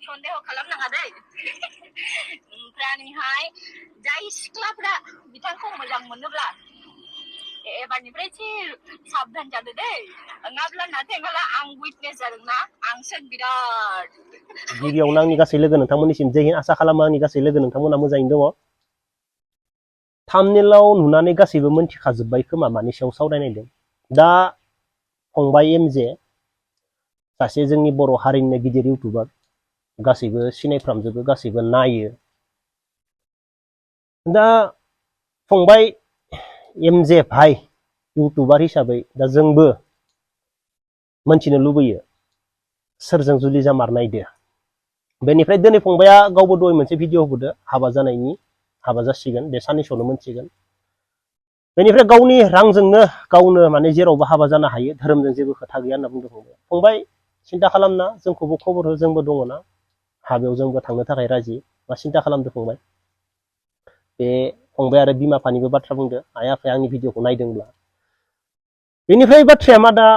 सन्देह खालामनाङा दै ओमफ्राय जाय सिख्लाफ्रा बिथांखौ मोजां मोनोब्ला एबारनिफ्राय एसे साबधान जादो दै नङाब्ला नाथायमाला आं उइटनेस जादोंना आंसो बिराद गिबियावनो आंनि गासै लोगो नोंथांमोननिसिम जै हिन्द आसा खालामो आंनि गासै लोगो नोंथांमोना मोजाङैनो दङ थाम्बनेइलाव नुनानै गासैबो मोनथिखाजोब्बाय खोमा मानि सायाव सावरायनायदों दा फंबाय एमजे सासे जोंनि बर' हारिनिनो गिदिर इउटुबार गासैबो सिनायफ्रामजोबो गासैबो नायो दा फंबाय एमजे भाई इउटुबार हिसाबै दा जोंबो मोनथिनो लुबैयो सोरजों जुलि जामारनायदो बेनिफ्राय दिनै फंबाया गावबो दहाय मोनसे भिडिअ होबोदो हाबा जानायनि हाबा जासिगोन बे साननैसोआवनो मोनसिगोन बेनिफ्राय गावनि रांजोंनो गावनो माने जेरावबो हाबा जानो हायो धोरोमजों जेबो खोथा गैया होनना बुंदों फंबाय सिन्था खालामना जोंखौबो खबर हो जोंबो दङना हाबायाव जोंबो थांनो थाखाय राजि मा सिन्था खालामदो फंबाय बे फंबाय आरो बिमा बिफानिबो बाथ्रा बुंदो आइ आफाया आंनि भिडिअखौ नायदोंब्ला बेनिफ्राय बाथ्राया मा दा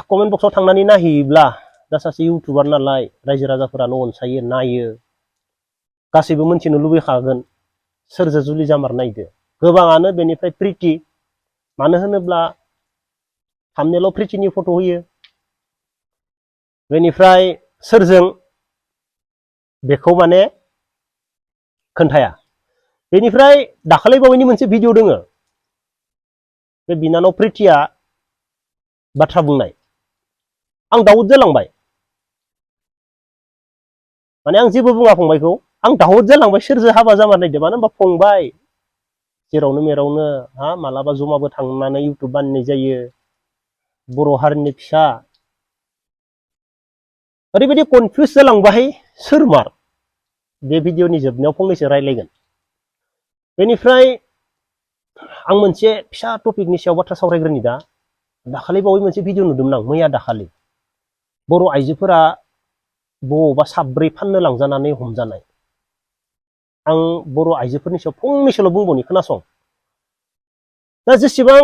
कमेन्ट बक्सआव थांनानै नायहैयोब्ला दा सासे इउटुबार नालाय रायजो राजाफोरानो अनसायो नायो गासैबो मोनथिनो लुबैखागोन सोरजों जुलि जामारनायदो गोबाङानो बेनिफ्राय प्रिति मानो होनोब्ला थाम्बनेइलाव प्रितिनि फट' होयो बेनिफ्राय सोरजों बेखौ माने खोन्थाया बेनिफ्राय दाखालि बावैनि मोनसे भिडिअ दोङो बे बिनानाव प्रितिया बाथ्रा बुंनाय आं दाउट जालांबाय माने आं जेबो बुङा फंबायखौ आं दाउट जालांबाय सोरजों हाबा जामारनायदो मानो होनबा फंबाय जेरावनो मेरावनो मालाबा जमाबो थांनानै इउटुब बानायनाय जायो बर' हारिनि फिसा ओरैबायदि कनफिउज जालांबाय सोर मार बे भिडिअनि जोबनायाव फंनैसो रायलायगोन बेनिफ्राय आं मोनसे फिसा टपिकनि सायाव बाथ्रा सावरायग्रोनि दा दाखालि बावै मोनसे भिडिअ नुदोंमोन आं मैया दाखालि बर' आइजोफोरा बबावबा साब्रै फाननो लांजानानै हमजानाय आं बर' आइजोफोरनि सायाव फंनैसोल' बुंबावनि खोनासं दा जेसेबां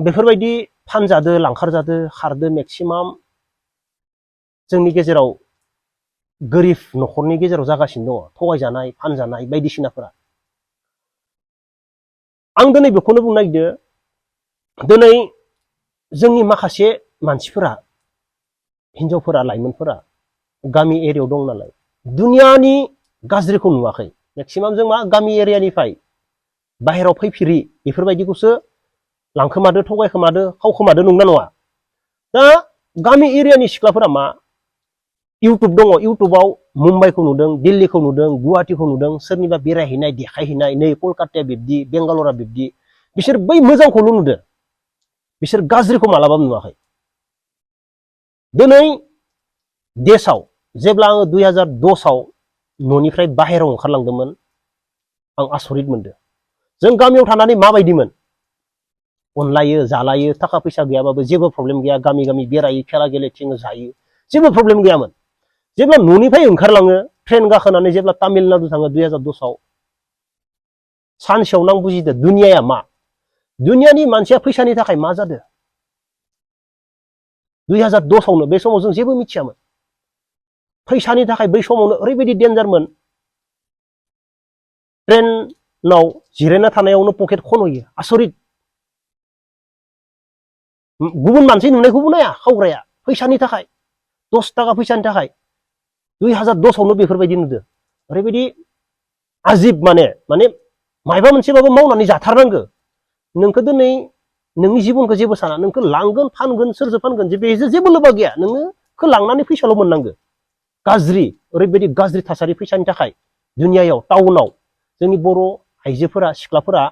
बेफोरबायदि फानजादो लांखारजादो खारदो मेक्सिमाम जोंनि गेजेराव गोरिब न'खरनि गेजेराव जागासिनो दङ थगायजानाय फानजानाय बायदिसिनाफोरा आं दिनै बेखौनो बुंनो नागिरदों दिनै जोंनि माखासे मानसिफोरा हिनजावफोरा लाइमोनफोरा गामि एरियायाव दं नालाय दुनियानि गाज्रिखौ नुवाखै मेक्सिमाम जों मा गामि एरियानिफ्राय बाहेराव फैफिरि बेफोरबायदिखौसो लांखोमादो थगायखोमादो खावखोमादो नंना नङा दा गामि एरियानि सिख्लाफोरा मा इउटुब दङ इउटुबाव मुम्बाइखौ नुदों दिल्लीखौ नुदों गुवाहाटीखौ नुदों सोरनिबा बेरायहैनाय देखायहैनाय नै कलकाताया बिब्दि बेंगालरा बिब्दि बिसोर बै मोजांखौल' नुदों बिसोर गाज्रिखौ मालाबाबो नुवाखै दिनै देशआव जेब्ला आङो 2010आव न'निफ्राय बाहेरायाव ओंखारलांदोंमोन आं आसरित मोनदों जों गामियाव थानानै माबायदिमोन अनलायो जालायो थाखा फैसा गैयाबाबो जेबो प्रब्लेम गैया गामि गामि बेरायो खेला गेलेथिङो जायो जेबो प्रब्लेम गैयामोन जेब्ला न'निफ्राय ओंखारलाङो ट्रेन गाखोनानै जेब्ला तामिलनाडु थाङो 2010आव सानसेयावनो आं बुजिदो दुनियाया मा दुनियानि मानसिया फैसानि थाखाय मा जादों 2010आवनो बे समाव जों जेबो मिथियामोन फैसानि थाखाय बै समावनो ओरैबायदि डेन्जारमोन ट्रेनाव जिरायना थानायावनो पकेट खन'यो आसरित गुबुन मानसि नुनायखौबो नाया खावग्राया फैसानि थाखाय 10 थाखा फैसानि थाखाय 2010आवनो बेफोरबायदि नुदों ओरैबायदि आजिब माने मायबा मोनसेबाबो मावनानै जाथारनांगौ नोंखौ दिनै नोंनि जिबनखौ जेबो साना नोंखौ लांगोन फानगोन सोरजों फानगोन बेजों जेबो लोब्बा गैया नोङो लांनानै फैसाल' मोननांगौ गाज्रि ओरैबायदि गाज्रि थासारि फैसानि थाखाय दुनियायाव टाउनाव जोंनि बर' आइजोफोरा सिख्लाफोरा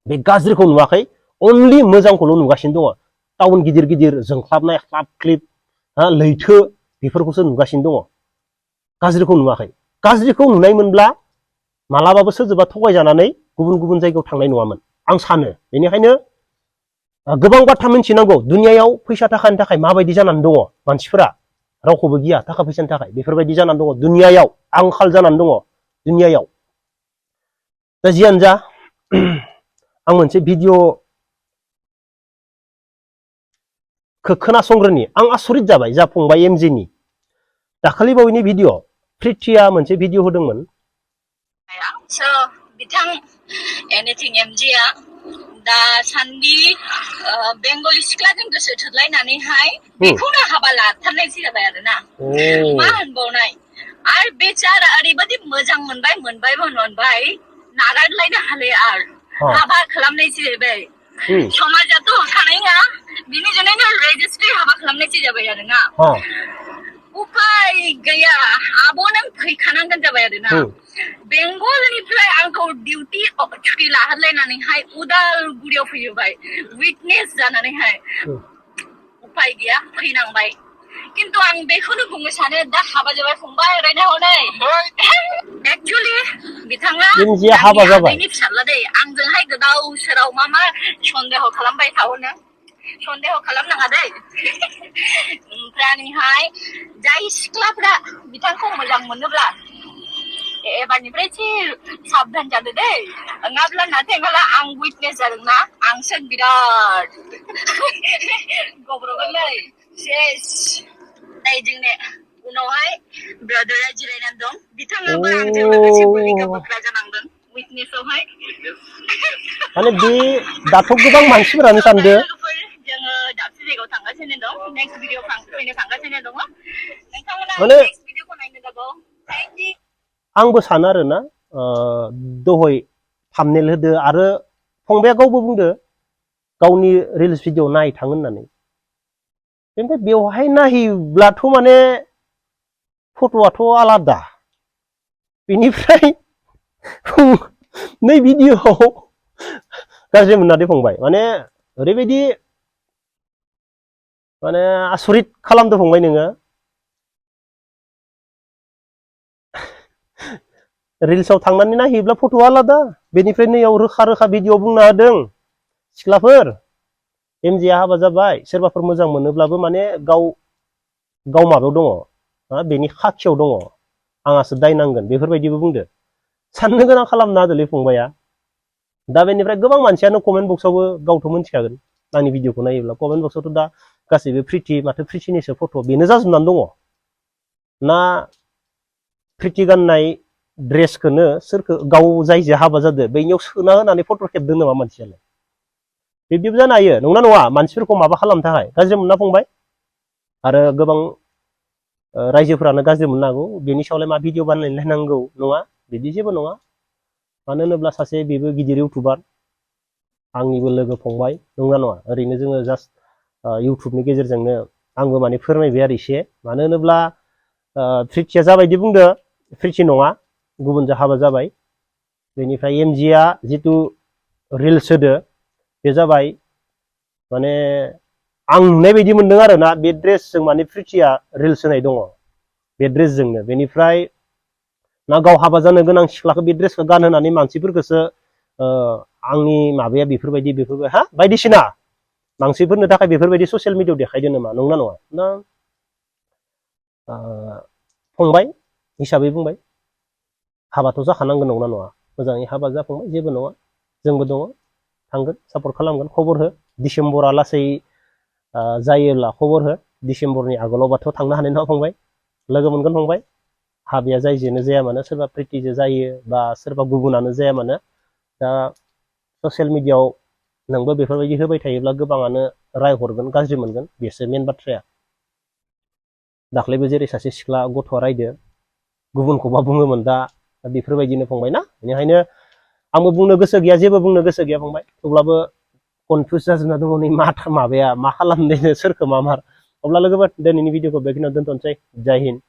बे गाज्रिखौ नुवाखै अनलि मोजांखौल' नुगासिनो दङ टाउन गिदिर गिदिर जोंख्लाबनाय क्लाब क्लिप लैथो बेफोरखौसो नुगासिनो दङ गाज्रिखौ नुवाखै गाज्रिखौ नुनायमोनब्ला मालाबाबो सोरजोंबा थगायजानानै गुबुन गुबुन जायगायाव थांनाय नङामोन आं सानो बेनिखायनो गोबां बाथ्रा मिथिनांगौ दुनियायाव फैसा थाखानि थाखाय माबायदि जानानै दङ मानसिफोरा रावखौबो गिया थाखा फैसानि थाखाय बेफोरबायदि जानानै दङ दुनियायाव आंखाल जानानै दङ दुनियायाव दा जियानो जा आं मोनसे भिडिअ खोनासंग्रोनि आं आसरित जाबाय जा फंबाय एमजेनि दाखालि बावैनि भिडिअ प्रिथिया मोनसे भिडिअ होदोंमोन So बिथां एनिथिं एमजिया दासान्दि बेंगलि सिख्लाजों गोसो थोलायनानैहाय बेखौनो हाबा लाथारनायसै जाबाय आरोना मा होनबावनाय आरो बेचारा ओरैबायदि मोजां मोनबाय नागारलायनो हाले आरो हाबा खालामनायसै जाबाय समाजाथ' होखानाया बिनि जुनैनो रेजिस्ट्रि हाबा खालामनायसै जाबाय आरोना उपाय गैया आब' नों फैखानांगोन जाबाय आरोना बेंगलनिफ्राय आंखौ डिउटि छुटि लाहोलायनानैहाय उदालगुरियाव फैबाय उइटनेस जानानैहाय उपाय गैया फैनांबाय किन्तु आं बेखौनो बुंनो सानो दा हाबा जाबाय फंबाय रायना हनै एक्चुअलि बिथाङा आदैनि फिसाज्ला दै आंजोंहाय गोदाव सोराव मा सन्देह खालामबाय थाहरनो सन्देह खालामनाङा दै ओमफ्रायहाय जाय सिख्लाफ्रा बिथांखौ मोजां मोनोब्ला एबारनिफ्राय एसे साबधान जादो दै नङाब्ला नाथायमाला आं उइटनेस जादोंना आंसो बिराद गब्र'गोनलै सेस नै जोंने उनावहाय ब्रादारा जिरायनानै दं बिथाङाबो आंजों लोगोसे बोलिका बोख्रा जानांदों उइटनेसआवहाय माने बे दाथ' गोबां मानसिफोरानो सानदो जोङो दाबसे जायगायाव थांगासिनो दं नेक्स्ट भिडिअ फैनो थांगासिनो दङ नोंथांमोना माने नेक्स्ट भिडिअखौ नायनो जागौ थेंक इउ आंबो सानो आरोना दहय थाम्बनेल होदो आरो फंबाया गावबो बुंदो गावनि रिल्स भिडिअ नायथां होननानै ओमफ्राय बेवहाय नायब्लाथ' माने फट'आथ' आलादा बेनिफ्राय नै भिडिअआव गाज्रि मोननानै फंबाय माने ओरैबायदि माने आसरित खालामदो फंबाय नोङो रिल्सआव थांनानै नायहैब्ला फट'आ आलादा बेनिफ्राय नैयाव रोखा रोखा भिडिअ बुंना होदों सिख्लाफोर एमजिया हाबा जाबाय सोरबाफोर मोजां मोनोब्लाबो माने गाव माबायाव दङ बेनि खाखियाव दङ आंहासो दाय नांगोन बेफोरबायदिबो बुंदो साननो गोनां खालामना होदोलै फंबाया दा बेनिफ्राय गोबां मानसियानो कमेन्ट बक्सआवबो गावथ' मोनथिखागोन आंनि भिडिअखौ नायोब्ला कमेन्ट बक्सआवथ' दा गासैबो प्रिथि माथो प्रिथिनिसो फट' बेनो जाजोबनानै दङ ना प्रिथि गाननाय ड्रेसखौनो सोरखौ गाव जायजों हाबा जादो बैनियाव सोना होनानै फट' खेबदों नामा मानसियालाय बिब्दिबो जानो हायो नंना नङा मानसिफोरखौ माबा खालामनो थाखाय गाज्रि मोनना फंबाय आरो गोबां रायजोफोरानो गाज्रि मोननो हागौ बेनि सायावलाय मा भिडिअ बानायलायनांगौ नङा बिदि जेबो नङा मानो होनोब्ला सासे बेबो गिदिर इउटुबार आंनिबो लोगो फंबाय नंना नङा ओरैनो जोङो जास्ट इउटुबनि गेजेरजोंनो आंबो माने फोरमायबाय आरो एसे मानो होनोब्ला प्रिथिया जाबायदि बुंदो प्रिथि नङा गुबुनजों हाबा जाबाय बेनिफ्राय एमजिया जितु रिल्स होदो बे जाबाय माने आं नुनाय बायदि मोनदों आरो ना बे ड्रेसजों माने प्रिथिया रिल्स होनाय दङ बे ड्रेसजोंनो बेनिफ्राय ना गाव हाबा जानो गोनां सिख्लाखौ बे ड्रेसखौ गानहोनानै मानसिफोरखौसो आंनि माबाया बेफोरबायदि हा बायदिसिना मानसिफोरनो थाखाय बेफोरबायदि ससियेल मिडियायाव देखायदो नामा नंना नङा ना फंबाय हिसाबै बुंबाय हाबाथ' जाखानांगोन नंना नङा मोजाङै हाबा जाफंबाय जेबो नङा जोंबो दङ थांगोन सापर्ट खालामगोन खबर हो डिसेम्बरा लासै जायोब्ला खबर हो डिसेम्बरनि आगोलावबाथ' थांनो हानाय नङा फंबाय लोगो मोनगोन फंबाय हाबाया जायजोंनो जाया मानो सोरबा प्रिथिजों जायो बा सोरबा गुबुनानो जाया मानो दा ससियेल मिडियायाव नोंबो बेफोरबायदि होबाय थायोब्ला गोबाङानो राय हरगोन गाज्रि मोनगोन बेसो मेन बाथ्राया दाख्लैबो जेरै सासे सिख्ला गथ'आ रायदो गुबुनखौबा बुङोमोन दा बेफोरबायदिनो फंबाय ना बेनिखायनो आंबो बुंनो गोसो गैया जेबो बुंनो गोसो गैया फंबाय थेवब्लाबो कनफिउज जाजोबना दङ नै माबाया मा खालामनो सोरखौ मा मार अब्ला लोगोफोर दिनैनि भिडिअखौ बेखिनियाव दोनथ'नोसै जय हिन्द